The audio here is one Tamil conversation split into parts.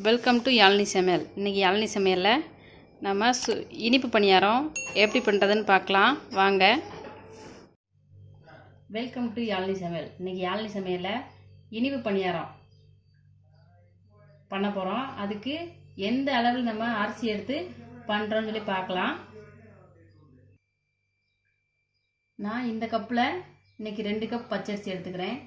வெல்கம் டு யாழினி சமையல். இன்றைக்கி யாழினி சமையலில் நம்ம இனிப்பு பணியாரம் எப்படி பண்ணுறதுன்னு பார்க்கலாம் வாங்க. வெல்கம் டு யாழினி சமையல். இன்றைக்கி யாழினி சமையலில் இனிப்பு பணியாரம் பண்ண போகிறோம். அதுக்கு எந்த அளவில் நம்ம அரிசி எடுத்து பண்ணுறோன்னு சொல்லி பார்க்கலாம். நான் இந்த கப்பில் இன்றைக்கி 2 கப் பச்சரிசி எடுத்துக்கிறேன்.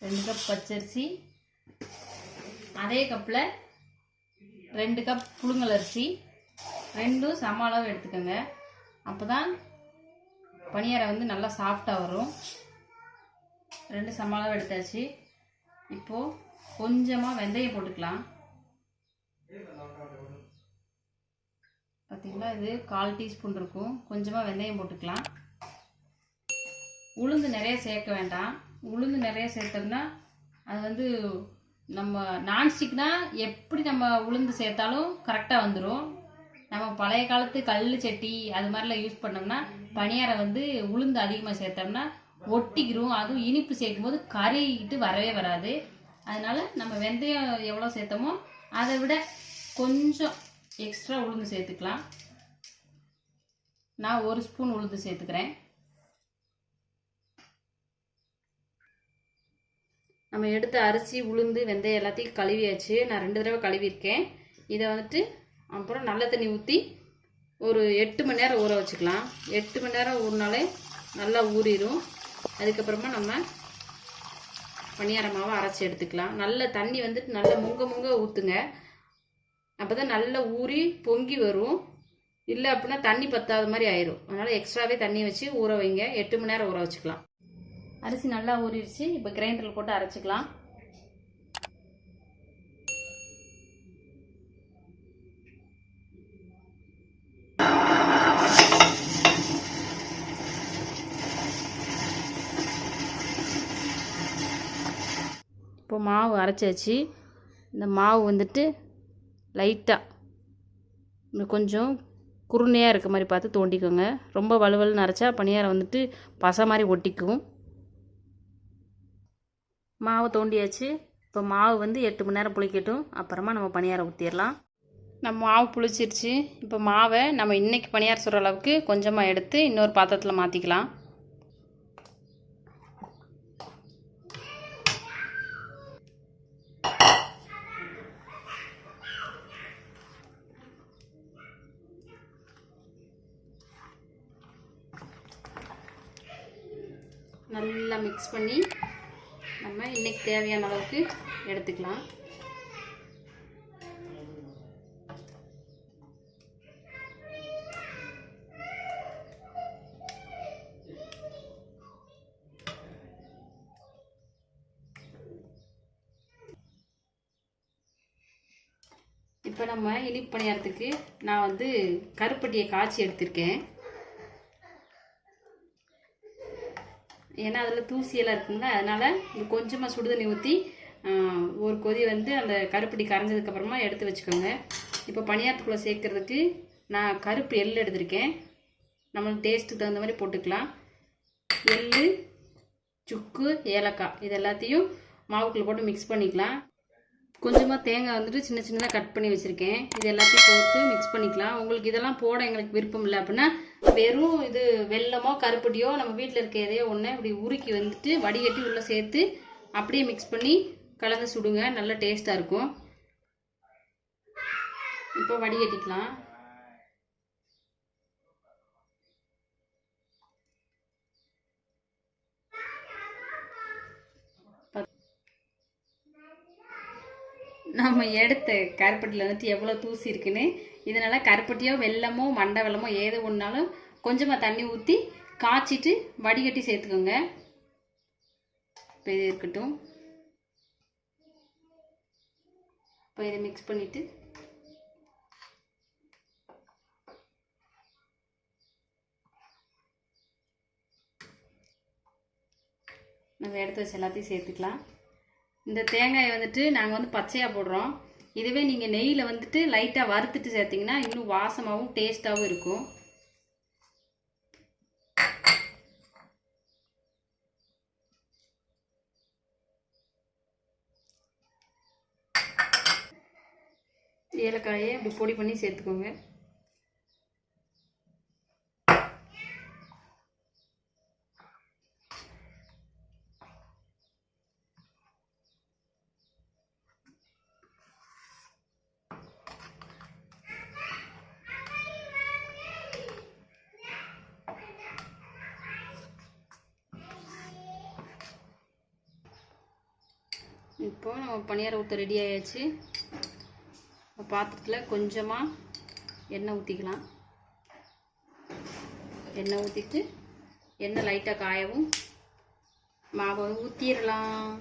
2 கப் பச்சரிசி, அதே கப்பில் 2 கப் புழுங்கல் அரிசி, 2 சம அளவு எடுத்துக்கோங்க. அப்போ தான் பணியாரம் வந்து நல்லா சாஃப்டாக வரும். 2 சம அளவு எடுத்தாச்சு. இப்போது கொஞ்சமாக வெந்தயம் போட்டுக்கலாம். பார்த்தீங்களா, இது 1/4 டீஸ்பூன் இருக்கும். கொஞ்சமாக வெந்தயம் போட்டுக்கலாம். உளுந்து நிறைய சேர்க்க வேண்டாம். உளுந்து நிறைய சேர்த்தோம்னா அது வந்து நம்ம நான்ஸ்டிக்னா எப்படி நம்ம உளுந்து சேர்த்தாலும் கரெக்டாக வந்துடும். நம்ம பழைய காலத்து கல் சட்டி அது மாதிரிலாம் யூஸ் பண்ணோம்னா பணியாரம் வந்து உளுந்து அதிகமாக சேர்த்தோம்னா ஒட்டிக்கிறோம். அதுவும் இனிப்பு சேர்க்கும்போது கறிக்கிட்டு வரவே வராது. அதனால நம்ம வெந்தயம் எவ்வளோ சேர்த்தோமோ அதை விட கொஞ்சம் எக்ஸ்ட்ரா உளுந்து சேர்த்துக்கலாம். நான் 1 ஸ்பூன் உளுந்து சேர்த்துக்கிறேன். நம்ம எடுத்த அரிசி உளுந்து வெந்தயம் எல்லாத்தையும் கழுவியாச்சு. நான் 2 தடவை கழுவிருக்கேன். இதை வந்துட்டு அப்புறம் நல்ல தண்ணி ஊற்றி ஒரு 8 மணி நேரம் ஊற வச்சுக்கலாம். 8 மணி நேரம் ஊறினாலே நல்லா ஊறிடும். அதுக்கப்புறமா நம்ம பணியார மாவை அரைச்சி எடுத்துக்கலாம். நல்ல தண்ணி வந்துட்டு நல்லா முங்க ஊற்றுங்க. அப்போ தான் நல்லா ஊறி பொங்கி வரும். இல்லை அப்படின்னா தண்ணி பத்தாத மாதிரி ஆயிடும். அதனால் எக்ஸ்ட்ராவே தண்ணி வச்சு ஊற வைங்க. 8 மணி நேரம் ஊற வச்சுக்கலாம். அரிசி நல்லா ஊறிடுச்சு. இப்போ கிரைண்டரில் போட்டு அரைச்சிக்கலாம். இப்போ மாவு அரைச்சாச்சு. இந்த மாவு வந்துட்டு லைட்டாக கொஞ்சம் குருணையாக இருக்க மாதிரி பார்த்து தோண்டிக்கோங்க. ரொம்ப வலுவலுன்னு அரைச்சா பணியாரம் வந்துட்டு பசை மாதிரி ஒட்டிக்கும். மாவு தோண்டியாச்சு. இப்போ மாவு வந்து 8 மணி நேரம் புளிக்கட்டும். அப்புறமா நம்ம பணியாரம் ஊற்றிடலாம். நம்ம மாவு புளிச்சிருச்சு. இப்போ மாவை நம்ம இன்றைக்கி பணியாரம் சுடுற அளவுக்கு கொஞ்சமாக எடுத்து இன்னொரு பாத்திரத்தில் மாற்றிக்கலாம். நல்லா மிக்ஸ் பண்ணி நம்ம இன்றைக்கி தேவையான அளவுக்கு எடுத்துக்கலாம். இப்போ நம்ம இனிப்பு பணியாரத்துக்கு நான் வந்து கருப்பட்டியை காய்ச்சி எடுத்திருக்கேன். ஏன்னா அதில் தூசியெல்லாம் இருக்குங்களா, அதனால் கொஞ்சமாக சுடுதண்ணி ஊற்றி ஒரு கொதி வந்து அந்த கருப்பட்டி கரைஞ்சதுக்கப்புறமா எடுத்து வச்சுக்கோங்க. இப்போ பணியாரத்துக்குள்ளே சேர்க்குறதுக்கு நான் கருப்பு எள் எடுத்திருக்கேன். நம்மளுக்கு டேஸ்ட்டுக்கு தகுந்த மாதிரி போட்டுக்கலாம். எள், சுக்கு, ஏலக்காய் இது எல்லாத்தையும் மாவுக்குள்ளே போட்டு மிக்ஸ் பண்ணிக்கலாம். கொஞ்சமாக தேங்காய் வந்துட்டு சின்ன சின்னதாக கட் பண்ணி வச்சுருக்கேன். இது எல்லாத்தையும் போட்டு மிக்ஸ் பண்ணிக்கலாம். உங்களுக்கு இதெல்லாம் போட எங்களுக்கு விருப்பம் இல்லை அப்படின்னா வெறும் இது வெல்லமோ கருப்பட்டியோ நம்ம வீட்டில் இருக்க எதையோ ஒன்று இப்படி உருக்கி வந்துட்டு வடிகட்டி உள்ளே சேர்த்து அப்படியே மிக்ஸ் பண்ணி கலந்து சுடுங்க. நல்ல டேஸ்ட்டாக இருக்கும். இப்போ வடிகட்டிக்கலாம். நம்ம எடுத்த கருப்பட்டியில் வந்துட்டு எவ்வளோ தூசி இருக்குன்னு, இதனால் கருப்பட்டியோ வெல்லமோ மண்டை வெல்லமோ ஏதோ ஒன்றாலும் கொஞ்சமாக தண்ணி ஊற்றி காய்ச்சிட்டு வடிகட்டி சேர்த்துக்கோங்க. இப்போ இது இருக்கட்டும். இப்போ இதை மிக்ஸ் பண்ணிவிட்டு நம்ம எடுத்து வச்சு எல்லாத்தையும் சேர்த்துக்கலாம். இந்த தேங்காயை வந்துட்டு நாங்கள் வந்து பச்சையாக போடுறோம். இதுவே நீங்கள் நெய்யில் வந்துட்டு லைட்டாக வறுத்துட்டு சேர்த்திங்கன்னா இன்னும் வாசமாகவும் டேஸ்ட்டாகவும் இருக்கும். ஏலக்காயை இப்படி பொடி பண்ணி சேர்த்துக்கோங்க. இப்போ நம்ம பணியாரம் ஊற்ற ரெடி ஆயாச்சு. பாத்திரத்தில் கொஞ்சமாக எண்ணெய் ஊற்றிக்கலாம். எண்ணெய் ஊற்றிட்டு எண்ணெய் லைட்டாக காயவும் மாவை ஊற்றிடலாம்.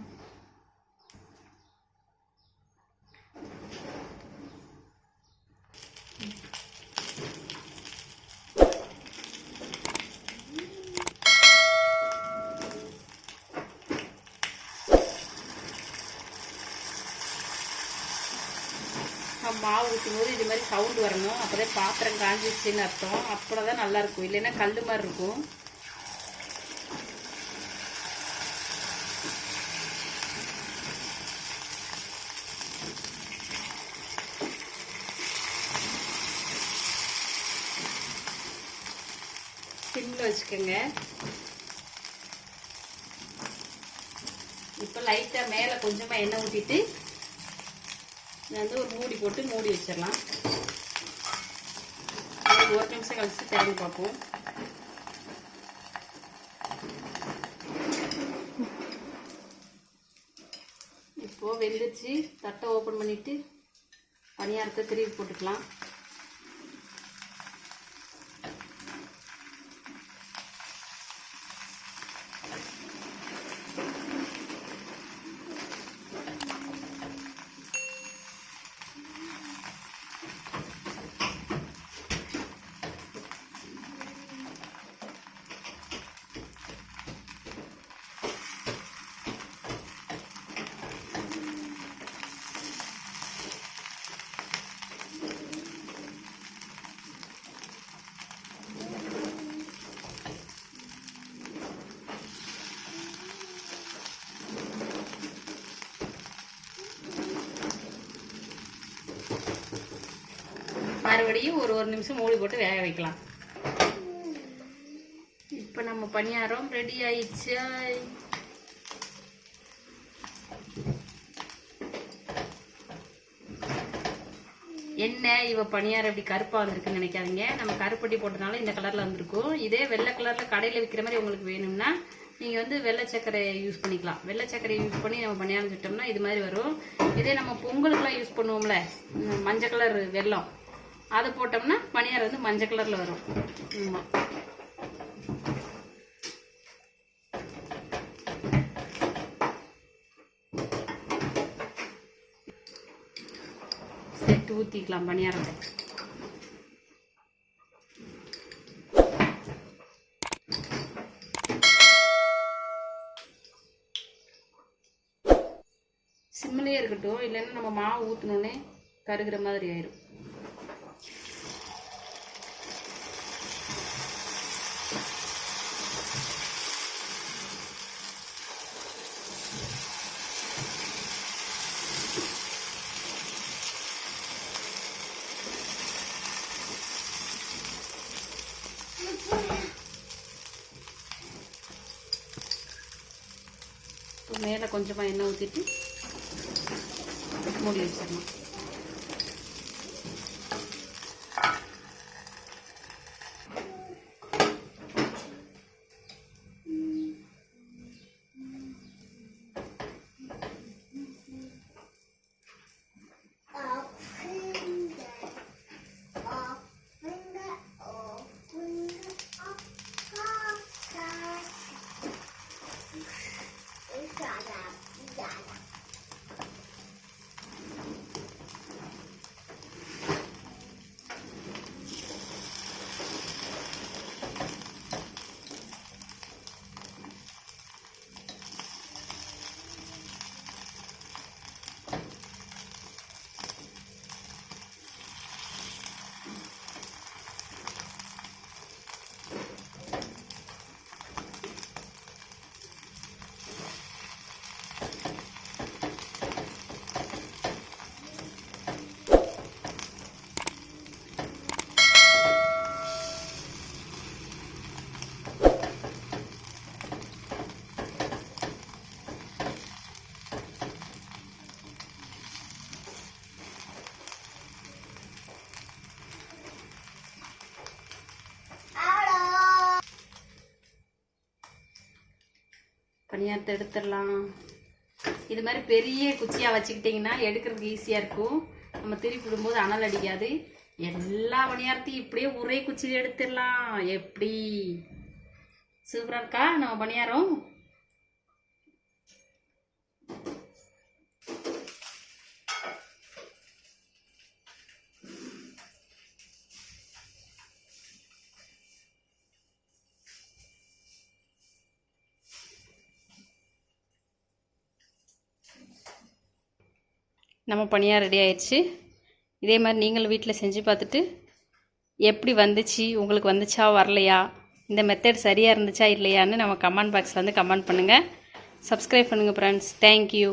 மாவு ஊற்றும் போது இது மாதிரி சவுண்டு வரணும். அப்போதே பாத்திரம் காஞ்சிச்சுன்னு அர்த்தம். அப்போ தான் நல்லாயிருக்கும். இல்லைன்னா கல் மாதிரி இருக்கும். சிம்மில் வச்சுக்கோங்க. இப்போ லைட்டாக மேலே கொஞ்சமாக எண்ணெய் ஊற்றிட்டு வந்து ஒரு மூடி போட்டு மூடி வச்சிடலாம். ஒரு நிமிஷம் கழிச்சு திறந்து பார்ப்போம். இப்போ வெந்துச்சு. தட்டை ஓப்பன் பண்ணிட்டு பணியாரத்தை திருப்பி போட்டுக்கலாம். மறுபடியும் ஒரு நிமிஷம் மூடி போட்டு வேக வைக்கலாம். இப்போ நம்ம பணியாரம் ரெடி ஆயிடுச்சு. என்ன இவ பணியாரம் இப்படி கருப்பா வந்திருக்குன்னு நினைக்காதீங்க. நம்ம கருப்பட்டி போட்டதுனால இந்த கலர்ல வந்திருக்கும். இதே வெள்ளை கலர்ல கடையில விற்கிற மாதிரி உங்களுக்கு வேணும்னா நீங்க வந்து வெள்ளை சர்க்கரை யூஸ் பண்ணிக்கலாம். வெள்ளை சர்க்கரை யூஸ் பண்ணி நம்ம பணியாரம் சுட்டோம்னா இது மாதிரி வரும். இதே நம்ம பொங்கலுக்குலாம் யூஸ் பண்ணுவோம்ல மஞ்சள் கலர் வெல்லம், அதை போட்டோம்னா பணியாரம் வந்து மஞ்சள் கலர்ல வரும். ஆமா, சேர்த்து ஊத்திக்கலாம் பணியாரத்தை. சிம்மிலே இருக்கட்டும், இல்லைன்னா நம்ம மாவு ஊற்றினோடனே கருகிற மாதிரி ஆயிடும். மேலே கொஞ்சமாக எண்ணெய் ஊற்றிட்டு மூடி வச்சிடணும். பணியாரத்தை எடுத்துடலாம். இது மாதிரி பெரிய குச்சியாக வச்சுக்கிட்டிங்கன்னா எடுக்கிறதுக்கு ஈஸியாக இருக்கும். நம்ம திருப்பி விடும்போது அனல் அடிக்காது. எல்லா பணியாரத்தையும் இப்படியே ஒரே குச்சியில் எடுத்துடலாம். எப்படி சூப்பராக இருக்கா நம்ம பணியாரம்? நம்ம பணியாரம் ரெடி ஆயிடுச்சு. இதே மாதிரி நீங்களும் வீட்டில் செஞ்சு பார்த்துட்டு எப்படி வந்துச்சு, உங்களுக்கு வந்துச்சா வரலையா, இந்த மெத்தட் சரியாக இருந்துச்சா இல்லையான்னு நம்ம கமெண்ட் பாக்ஸில் வந்து கமெண்ட் பண்ணுங்கள். சப்ஸ்கிரைப் பண்ணுங்கள் ஃப்ரெண்ட்ஸ். தேங்க்யூ.